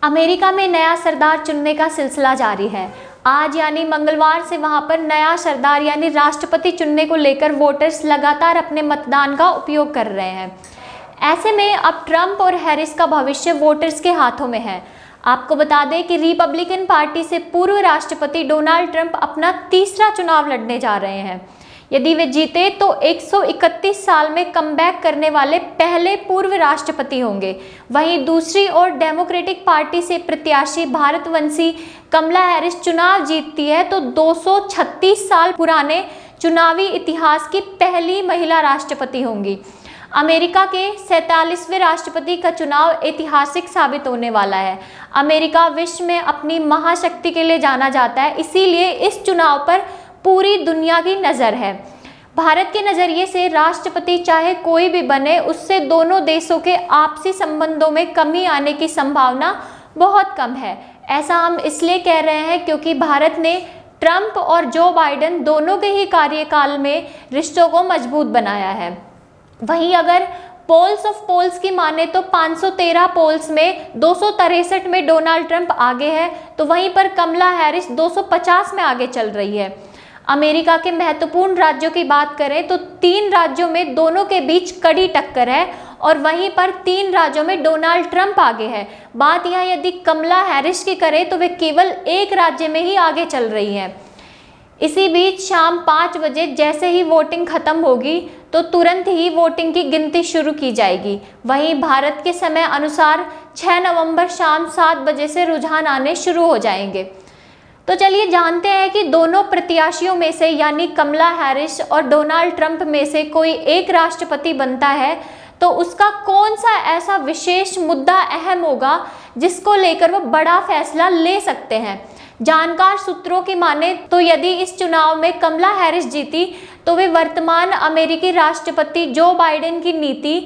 America में नया सरदार चुनने का सिलसिला जारी है। आज यानी मंगलवार से वहां पर नया सरदार यानी राष्ट्रपति चुनने को लेकर वोटर्स लगातार अपने मतदान का उपयोग कर रहे हैं। ऐसे में अब ट्रंप और हैरिस का भविष्य वोटर्स के हाथों में है। आपको बता दें कि रिपब्लिकन पार्टी से पूर्व राष्ट्रपति डोनाल्ड ट्रंप अपना तीसरा चुनाव लड़ने जा रहे हैं। यदि वे जीते तो 131 साल में कमबैक करने वाले पहले पूर्व राष्ट्रपति होंगे। वहीं दूसरी ओर डेमोक्रेटिक पार्टी से प्रत्याशी भारतवंशी कमला हैरिस चुनाव जीतती है तो 236 साल पुराने चुनावी इतिहास की पहली महिला राष्ट्रपति होंगी। अमेरिका के 47वें राष्ट्रपति का चुनाव ऐतिहासिक साबित होने वाला है। अमेरिका विश्व में अपनी महाशक्ति के लिए जाना जाता है, इसीलिए इस चुनाव पर पूरी दुनिया की नज़र है। भारत के नज़रिए से राष्ट्रपति चाहे कोई भी बने, उससे दोनों देशों के आपसी संबंधों में कमी आने की संभावना बहुत कम है। ऐसा हम इसलिए कह रहे हैं क्योंकि भारत ने ट्रंप और जो बाइडेन दोनों के ही कार्यकाल में रिश्तों को मजबूत बनाया है। वहीं अगर पोल्स ऑफ पोल्स की माने तो 513 पोल्स में 263 में डोनाल्ड ट्रंप आगे है, तो वहीं पर कमला हैरिस 250 में आगे चल रही है। अमेरिका के महत्वपूर्ण राज्यों की बात करें तो 3 राज्यों में दोनों के बीच कड़ी टक्कर है और वहीं पर 3 राज्यों में डोनाल्ड ट्रंप आगे है। बात यहाँ यदि कमला हैरिस की करें तो वे केवल 1 राज्य में ही आगे चल रही हैं। इसी बीच शाम 5 बजे जैसे ही वोटिंग खत्म होगी तो तुरंत ही वोटिंग की गिनती शुरू की जाएगी। वहीं भारत के समय अनुसार 6 नवंबर शाम 7 बजे से रुझान आने शुरू हो जाएंगे। तो चलिए जानते हैं कि दोनों प्रत्याशियों में से यानी कमला हैरिस और डोनाल्ड ट्रंप में से कोई एक राष्ट्रपति बनता है तो उसका कौन सा ऐसा विशेष मुद्दा अहम होगा जिसको लेकर वो बड़ा फैसला ले सकते हैं। जानकार सूत्रों की माने तो यदि इस चुनाव में कमला हैरिस जीती तो वे वर्तमान अमेरिकी राष्ट्रपति जो बाइडेन की नीति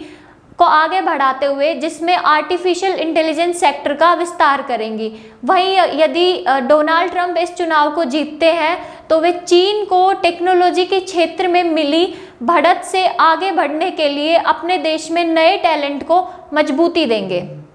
को आगे बढ़ाते हुए जिसमें आर्टिफिशियल इंटेलिजेंस सेक्टर का विस्तार करेंगी। वहीं यदि डोनाल्ड ट्रंप इस चुनाव को जीतते हैं तो वे चीन को टेक्नोलॉजी के क्षेत्र में मिली बढ़त से आगे बढ़ने के लिए अपने देश में नए टैलेंट को मजबूती देंगे।